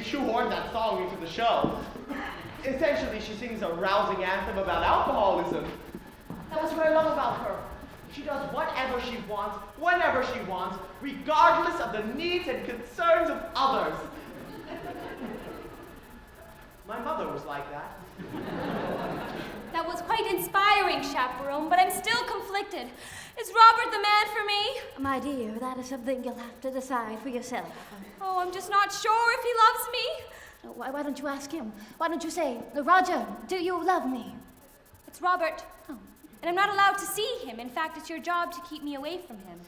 shoehorned that song into the show. Essentially, she sings a rousing anthem about alcoholism. That's what I love about her. She does whatever she wants, whenever she wants, regardless of the needs and concerns of others. My mother was like that. That was quite inspiring, chaperone, but I'm still conflicted. Is Robert the man for me? My dear, that is something you'll have to decide for yourself. Oh, I'm just not sure if he loves me. Why don't you ask him? Why don't you say, Roger, do you love me? It's Robert. Oh. And I'm not allowed to see him. In fact, it's your job to keep me away from him.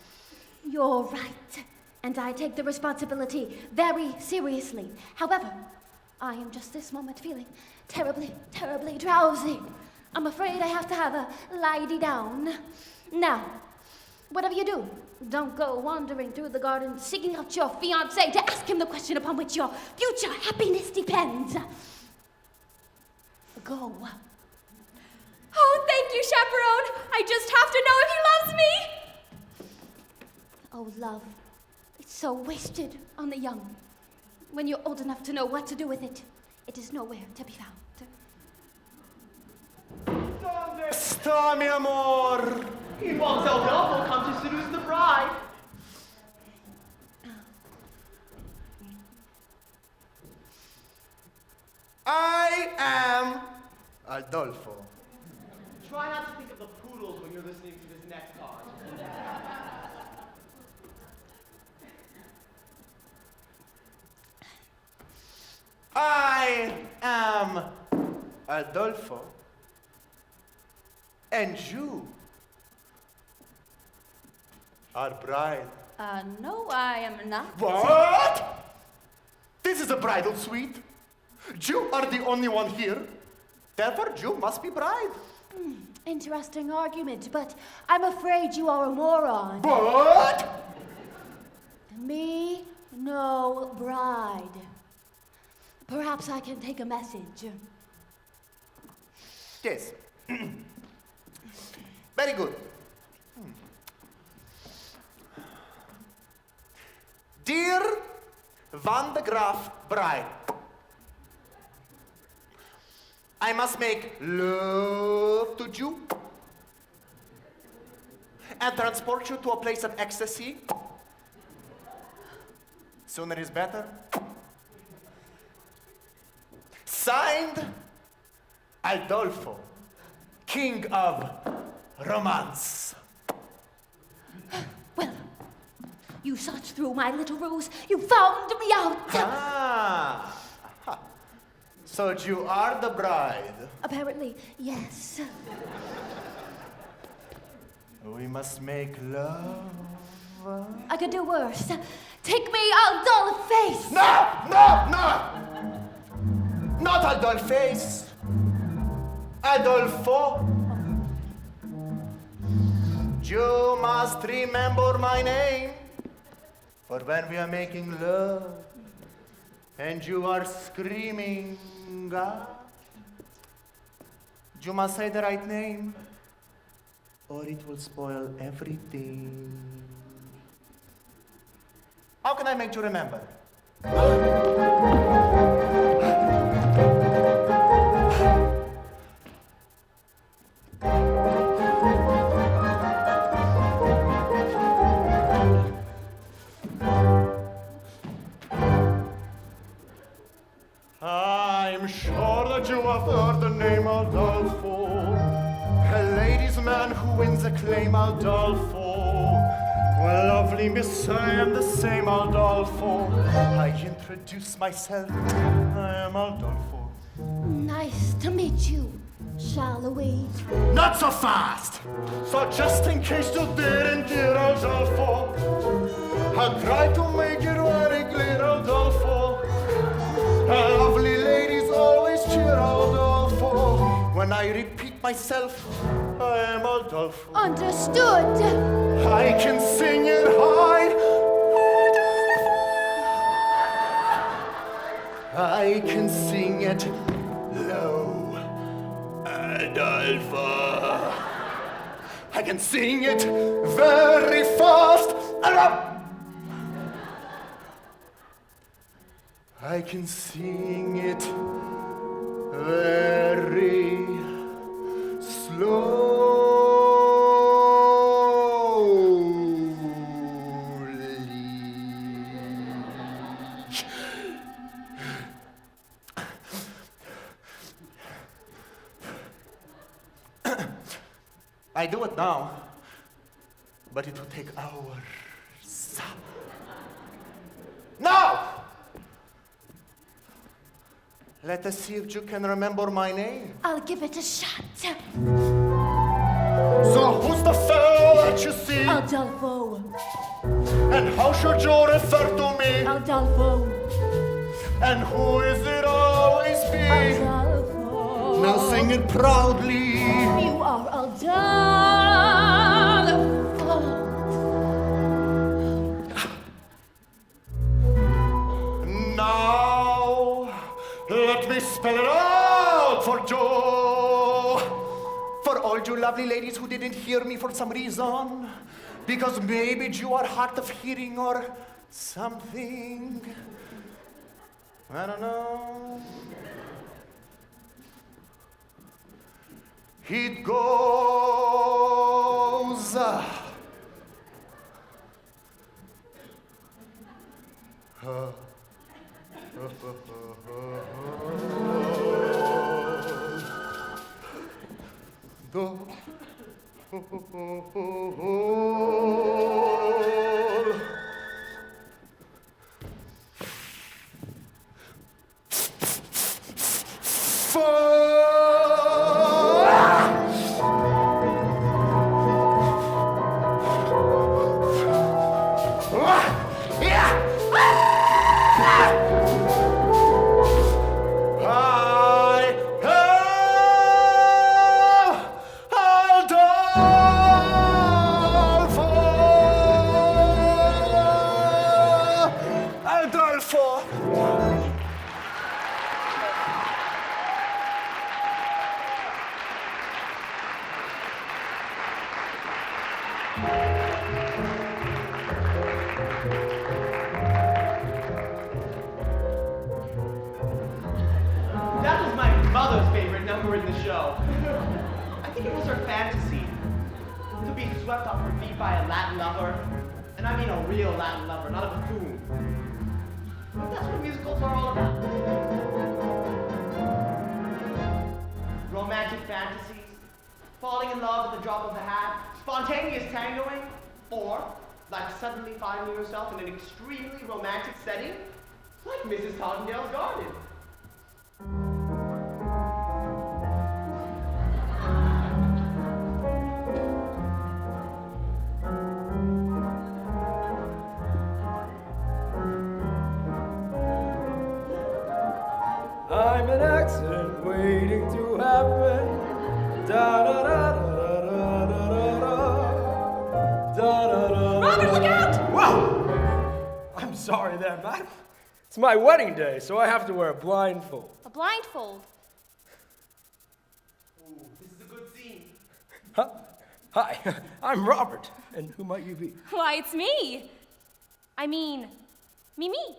You're right. And I take the responsibility very seriously. However, I am just this moment feeling terribly, terribly drowsy. I'm afraid I have to have a lie down. Now, whatever you do, don't go wandering through the garden seeking out your fiancé to ask him the question upon which your future happiness depends. Go. Oh, thank you, chaperone. I just have to know if he loves me. Oh, love, it's so wasted on the young. When you're old enough to know what to do with it, it is nowhere to be found. ¿Dónde está mi amor? He walks Adolfo come to seduce the bride. I am Adolfo. Try not to think of the poodles when you're listening to this next part. I am Adolfo. And you are bride. No, I am not. What? This is a bridal suite. You are the only one here. Therefore, you must be bride. Interesting argument, but I'm afraid you are a moron. But Me, no bride. Perhaps I can take a message. yes. Very good. Dear Van de Graaf bride, I must make love to you and transport you to a place of ecstasy. Sooner is better. Signed, Adolfo, King of Romance. Well, you searched through my little ruse. You found me out. Ah. Ha. So you are the bride. Apparently, yes. We must make love. I could do worse. Take me, I'll dull face. No, no, no! Not Adolphe. Adolfo. You must remember my name. For when we are making love and you are screaming, you must say the right name or it will spoil everything. How can I make you remember? I'm sure that you have heard the name Adolfo, a ladies' man who wins acclaim, Adolfo. Well, lovely miss, I am the same Adolfo. I introduce myself, I am Adolfo. Nice to meet you, shall we? Not so fast! So just in case you didn't hear Adolfo, I'll try to make it very clear, Adolfo. Lovely ladies always cheer Adolfo. When I repeat myself, I am Adolfo. Understood. I can sing it high. I can sing it low. Adolfo. I can sing it very fast. I can sing it very slowly. I do it now, but it will take hours. Now! Let us see if you can remember my name. I'll give it a shot. So who's the fellow that you see? Adolfo. And how should you refer to me? Adolfo. And who is it always be? Adolfo. Now sing it proudly. You are Adolfo. Now, let me spell it out for Joe. For all you lovely ladies who didn't hear me for some reason, because maybe you are hard of hearing or something. I don't know. It goes. That was my mother's favorite number in the show. I think it was her fantasy to be swept off her feet by a Latin lover. And I mean a real Latin lover, not a buffoon. But that's what musicals are all about. Romantic fantasies, falling in love at the drop of a hat, spontaneous tangoing, or like suddenly finding yourself in an extremely romantic setting, like Mrs. Tottingdale's Garden. I'm an accident waiting to happen. Da da da da da da da da da. Robert, look out! Whoa! I'm sorry there, madam. It's my wedding day, so I have to wear a blindfold. A blindfold. Ooh, this is a good scene. Huh? Hi, I'm Robert, and who might you be? Why, it's me. I mean, Mimi.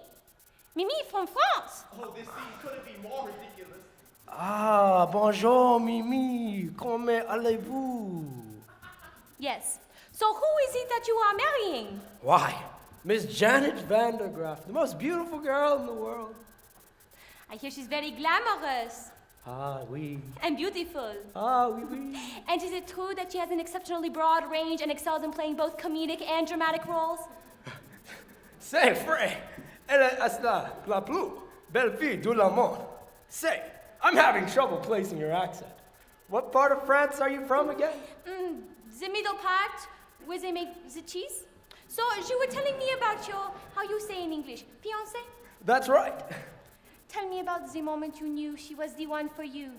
Mimi from France. Oh, this scene couldn't be more ridiculous. Ah, bonjour, Mimi. Comment allez-vous? Yes. So who is it that you are marrying? Why, Miss Janet Van der Graaf, the most beautiful girl in the world. I hear she's very glamorous Ah, oui. and beautiful. Ah, oui, oui. And is it true that she has an exceptionally broad range and excels in playing both comedic and dramatic roles? C'est vrai. Elle est la plus belle fille du monde. Say, I'm having trouble placing your accent. What part of France are you from again? The middle part, where they make the cheese. So you were telling me about your, how you say in English, fiancé? That's right. Tell me about the moment you knew she was the one for you.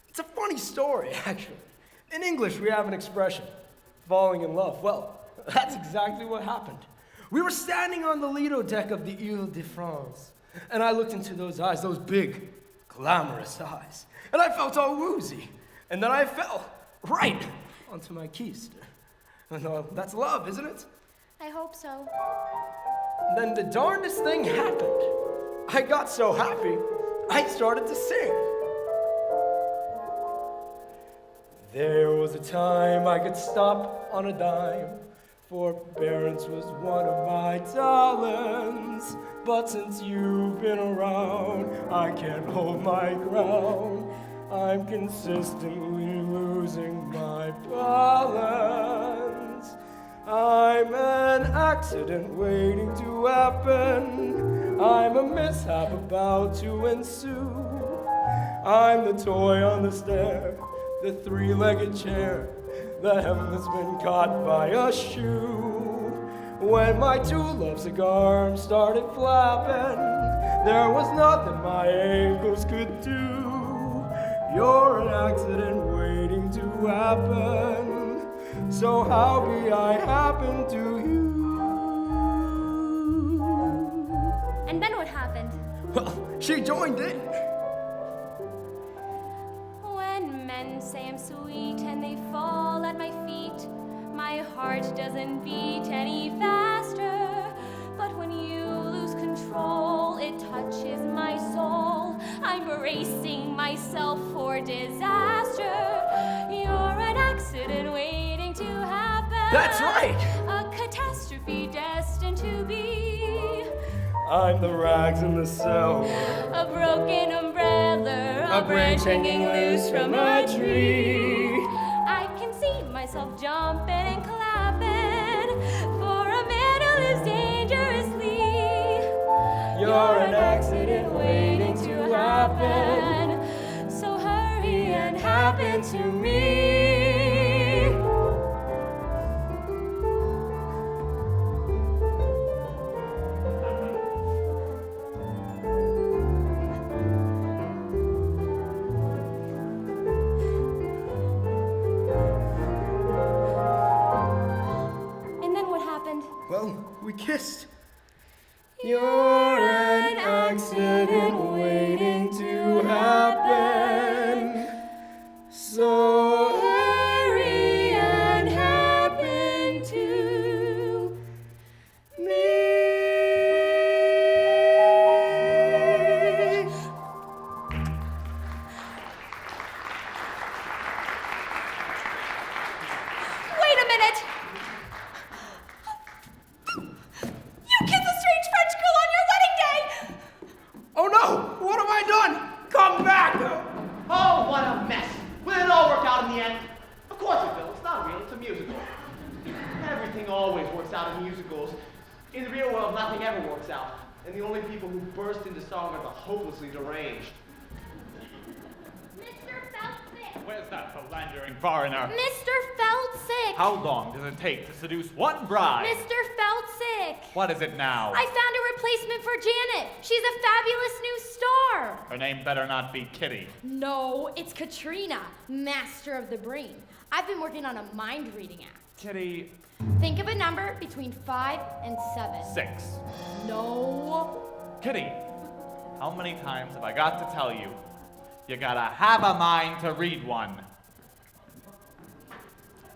It's a funny story, actually. In English, we have an expression, falling in love. Well, that's exactly what happened. We were standing on the Lido deck of the Ile-de-France, and I looked into those eyes, those big, glamorous eyes, and I felt all woozy. And then I fell right onto my keister. And that's love, isn't it? I hope so. And then the darndest thing happened. I got so happy, I started to sing. There was a time I could stop on a dime. Forbearance was one of my talents. But since you've been around, I can't hold my ground. I'm consistently losing my balance. I'm an accident waiting to happen. I'm a mishap about to ensue. I'm the toy on the stair, the three-legged chair, the hem that's been caught by a shoe. When my two-lovesick arms started flapping, there was nothing my ankles could do. You're an accident waiting to happen, so how be I happen to you? And then what happened? Well, she joined in. When men say I'm sweet and they fall at my feet, my heart doesn't beat any faster. But when you lose control, it touches my soul. I'm bracing myself for disaster. You're an accident waiting to happen. That's right. A catastrophe destined to be. I'm the rags in the cell, A broken umbrella, a branch hanging loose from a tree. I can see myself jumping and clapping for a man who lives dangerously. You're an accident waiting to happen, so hurry and happen to me. And then what happened? Well, we kissed. You're an accident waiting to happen, so hurry and happen to me. Wait a minute! You kissed a strange French girl on your wedding day! Oh no! What have I done? Come back! Oh, what a mess. Will it all work out in the end? Of course it will. It's not real. It's a musical. Everything always works out in musicals. In the real world, nothing ever works out. And the only people who burst into song are the hopelessly deranged. Mr. Felsick! Where's that philandering foreigner? Mr. Felsick! How long does it take to seduce one bride? Mr. Felsick! What is it now? I found a replacement for Janet. She's a fabulous new star. Her name better not be Kitty. No, it's Katrina, master of the brain. I've been working on a mind reading act. Kitty, Think of a number between 5 and 7. 6. No. Kitty, how many times have I got to tell you? You gotta have a mind to read one.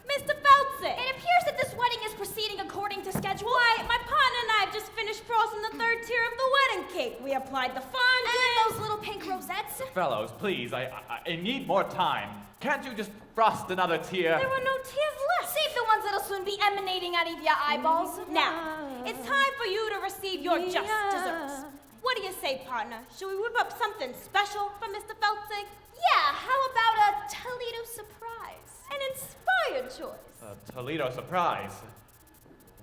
Mr. Felsick! It appears that this wedding is proceeding according to schedule. Why, my partner and I have just finished frosting the third tier of the wedding cake. We applied the fondant. And those little pink rosettes. Fellows, please, I need more time. Can't you just frost another tear? There were no tears left. Save the ones that'll soon be emanating out of your eyeballs. Now, it's time for you to receive your just desserts. What do you say, partner? Should we whip up something special for Mr. Felsick? Yeah, how about a Toledo surprise? An inspired choice. A Toledo surprise.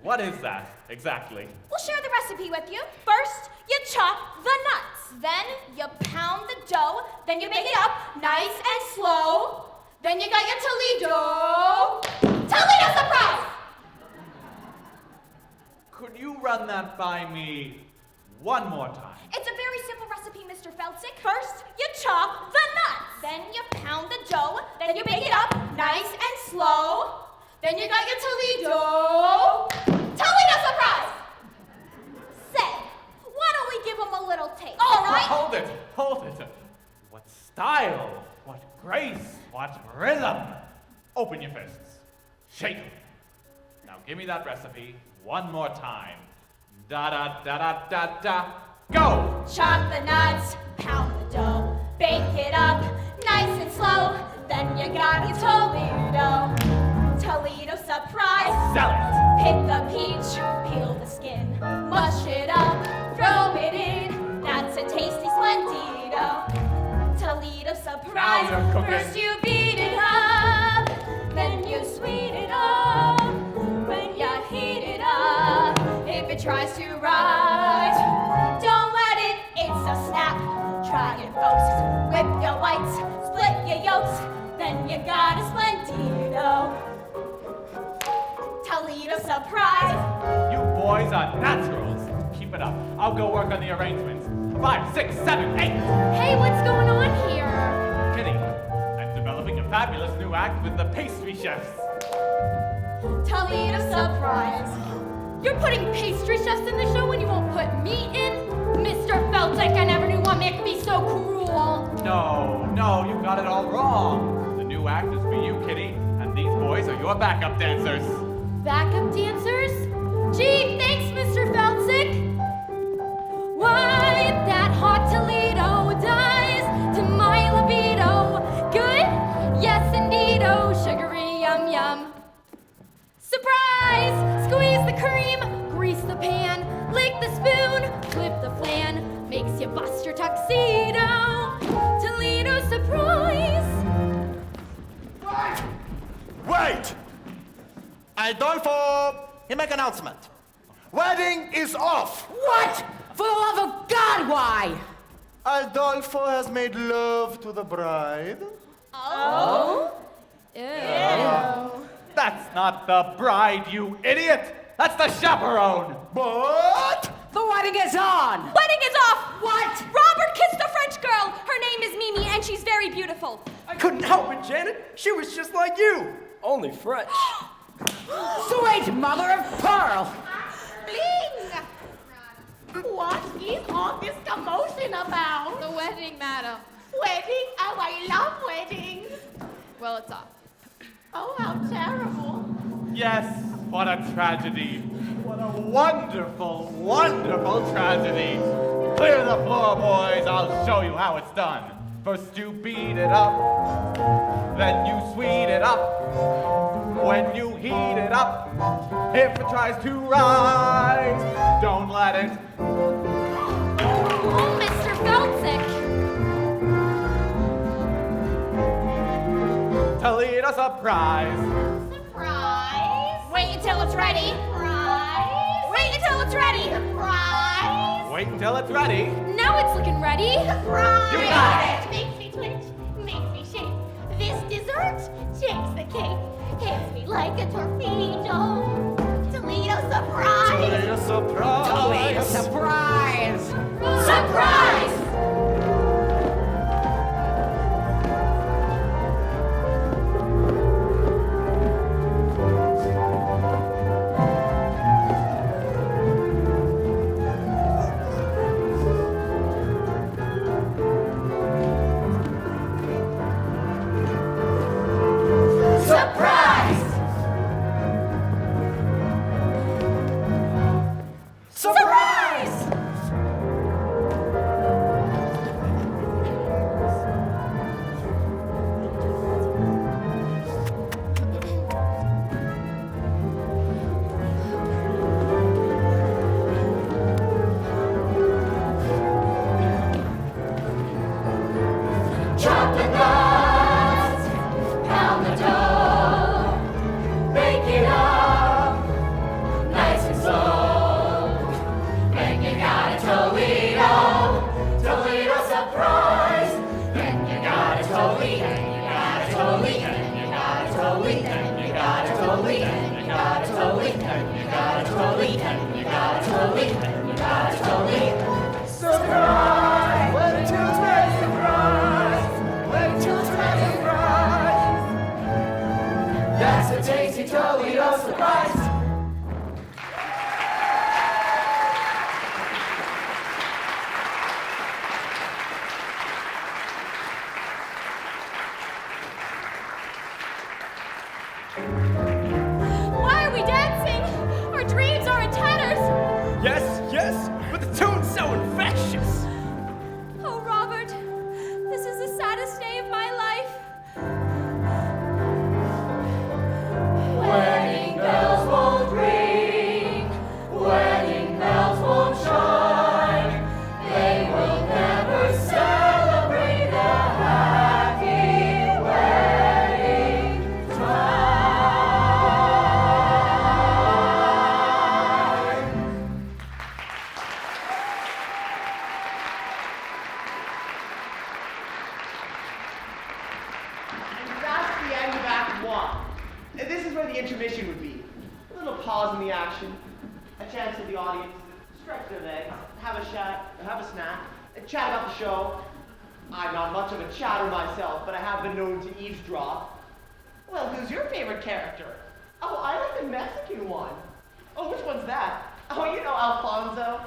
What is that, exactly? We'll share the recipe with you. First, you chop the nuts. Then you pound the dough. Then you bake it up nice and slow. Then you got your Toledo surprise! Could you run that by me one more time? It's a very simple recipe, Mr. Felsick. First, you chop the nuts. Then you pound the dough. Then you bake it up nice and slow. Then you got your Toledo surprise! Say, why don't we give him a little taste? All right. Hold it, hold it. What style, what grace, what rhythm. Open your fists. Shake 'em. Now give me that recipe one more time. Da da da da da da. Go! Chop the nuts, pound the dough, bake it up nice and slow. Then you got your Toledo. Toledo surprise. Sell it! Pick the peach, peel the skin, mush it up, throw it in. That's a tasty Splendito. Toledo surprise. Now you're cooking. First you beat it up, then you sweet it up. When you heat it up, if it tries to rise, don't let it, it's a snap. Try it, folks. Whip your whites, split your yolks, then you got a Splendito. Toledo surprise. You boys are naturals. Keep it up. I'll go work on the arrangements. 5, 6, 7, 8. Hey, what's going on here? Kitty, I'm developing a fabulous new act with the pastry chefs. Toledo surprise. You're putting pastry chefs in the show when you won't put me in? Mr. Feltic, I never knew one man could be so cruel. No, you got it all wrong. The new act is for you, Kitty, and these boys are your backup dancers. Backup dancers? Gee, thanks, Mr. Feltic. Why, that hot Toledo dies to my libido. Good? Yes, indeed, oh, sugary yum yum. Surprise! Squeeze the cream, grease the pan, lick the spoon, flip the flan, makes you bust your tuxedo. Toledo surprise! Wait! Adolfo, you make announcement. Wedding is off. What? For the love of God, why? Adolfo has made love to the bride. That's not the bride, you idiot! That's the chaperone! But The wedding is on! Wedding is off! What? Robert kissed a French girl! Her name is Mimi, and she's very beautiful. I couldn't help it, Janet. She was just like you. Only French. Sweet mother of pearl! Bling! What is all this commotion about? The wedding, madam. Wedding? Oh, I love weddings. Well, it's off. Oh, how terrible. Yes, what a tragedy. What a wonderful, wonderful tragedy. Clear the floor, boys. I'll show you how it's done. First you beat it up, then you sweet it up. When you heat it up, if it tries to rise, don't let it. Oh, Mr. Feltic. Toledo surprise. Surprise. Wait until it's ready. Surprise. Wait until it's ready. Surprise. Wait until it's ready. Now it's looking ready. Surprise. You got it. Makes me twitch. Makes me shake. This dessert shakes the cake. Hits me like a torpedo. Toledo surprise. Toledo surprise. Toledo surprise! Surprise! Surprise! Chop the nuts, pound the dough, bake it up, nice and slow. Then you got a Toledo, Toledo surprise. Then you got a Toledo, you got a Toledo, you got a Toledo, you got a Toledo, you got a Toledo, you got a Toledo, you got a Toledo, you got a Toledo. Surprise! Wedding to surprise! Wedding to surprise! That's a tasty Toledo surprise. Why are we dancing? Our dreams are in tatters. Yes, but the tune's so infectious. One. And this is where the intermission would be. A little pause in the action, a chance for the audience to stretch their legs, have a snack, chat about the show. I'm not much of a chatter myself, but I have been known to eavesdrop. Well, who's your favorite character? Oh, I like the Mexican one. Oh, which one's that? Oh, you know Alfonso.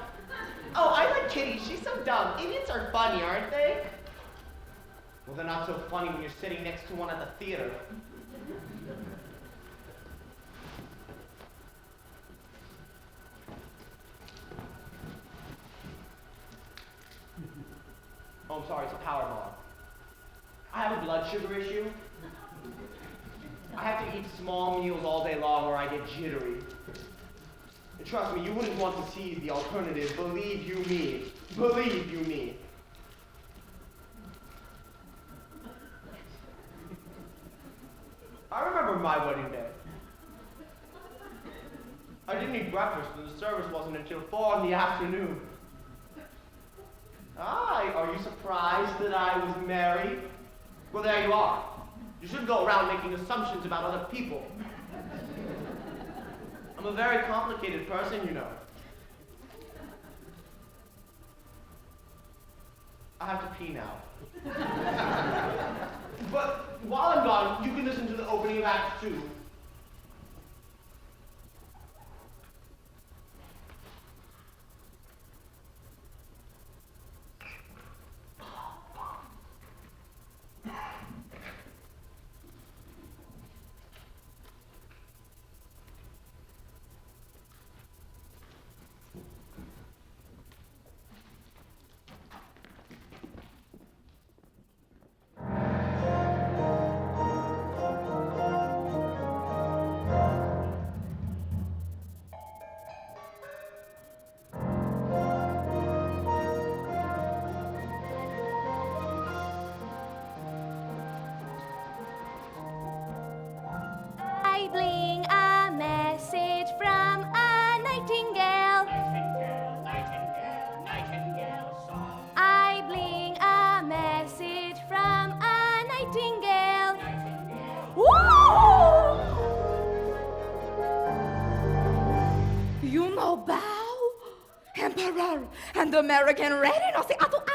Oh, I like Kitty. She's so dumb. Idiots are funny, aren't they? Well, they're not so funny when you're sitting next to one at the theater. Oh, I'm sorry, it's a power bar. I have a blood sugar issue. I have to eat small meals all day long or I get jittery. And trust me, you wouldn't want to see the alternative. Believe you me. Believe you me. I remember my wedding day. I didn't eat breakfast and the service wasn't until 4 in the afternoon. Ah, are you surprised that I was married? Well, there you are. You shouldn't go around making assumptions about other people. I'm a very complicated person, you know. I have to pee now. But while I'm gone, you can listen to the opening of Act 2. I bling a message from a nightingale. Nightingale song. I bling a message from a nightingale. Woo! You know bow, Emperor, and American ready no say atu ah.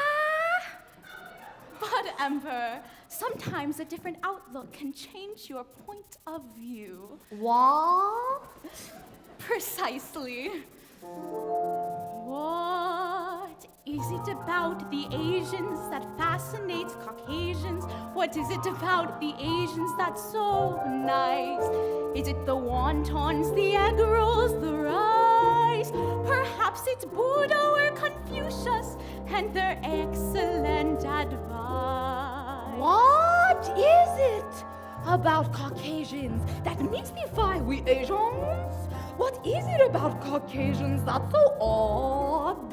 But, Emperor, sometimes a different outlook can change your point of view. What? Precisely. What is it about the Asians that fascinates Caucasians? What is it about the Asians that's so nice? Is it the wontons, the egg rolls, the rice? Perhaps it's Buddha or Confucius and their excellent advice. What is it about Caucasians that mystify we Asians? What is it about Caucasians that's so odd?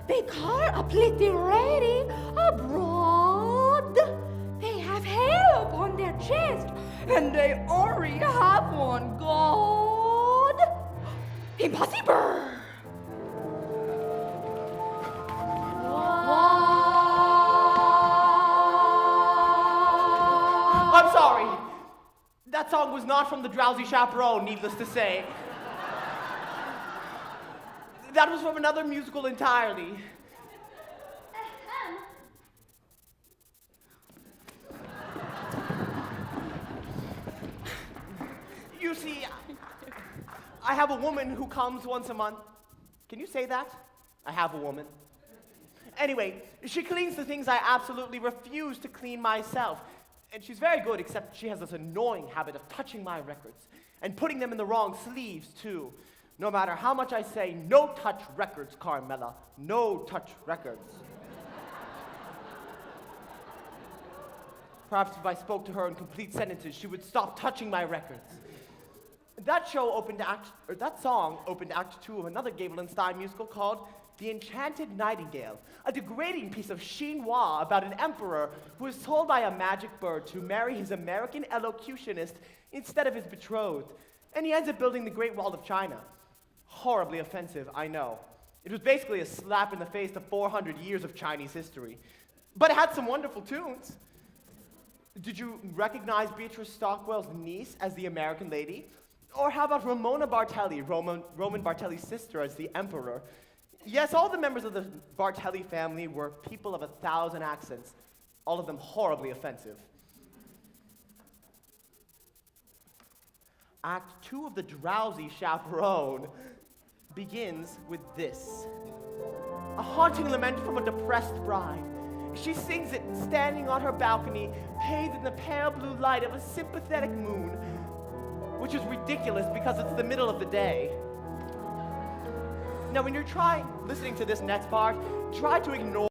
They are a plenty ready abroad. They have hair upon their chest, and they already have one god. Impossible! I'm sorry. That song was not from the Drowsy Chaperone, needless to say. That was from another musical entirely. You see, I have a woman who comes once a month. Can you say that? I have a woman. Anyway, she cleans the things I absolutely refuse to clean myself. And she's very good, except she has this annoying habit of touching my records and putting them in the wrong sleeves, too. No matter how much I say, no touch records, Carmela. No touch records. Perhaps if I spoke to her in complete sentences, she would stop touching my records. That song opened Act 2 of another Gabler Stein musical called The Enchanted Nightingale, a degrading piece of chinois about an emperor who is told by a magic bird to marry his American elocutionist instead of his betrothed, and he ends up building the Great Wall of China. Horribly offensive, I know. It was basically a slap in the face to 400 years of Chinese history. But it had some wonderful tunes. Did you recognize Beatrice Stockwell's niece as the American lady? Or how about Ramona Bartelli, Roman Bartelli's sister, as the emperor? Yes, all the members of the Bartelli family were people of 1,000 accents, all of them horribly offensive. Act 2 of The Drowsy Chaperone begins with this. A haunting lament from a depressed bride. She sings it standing on her balcony, bathed in the pale blue light of a sympathetic moon, which is ridiculous because it's the middle of the day. Now, when you're listening to this next part, try to ignore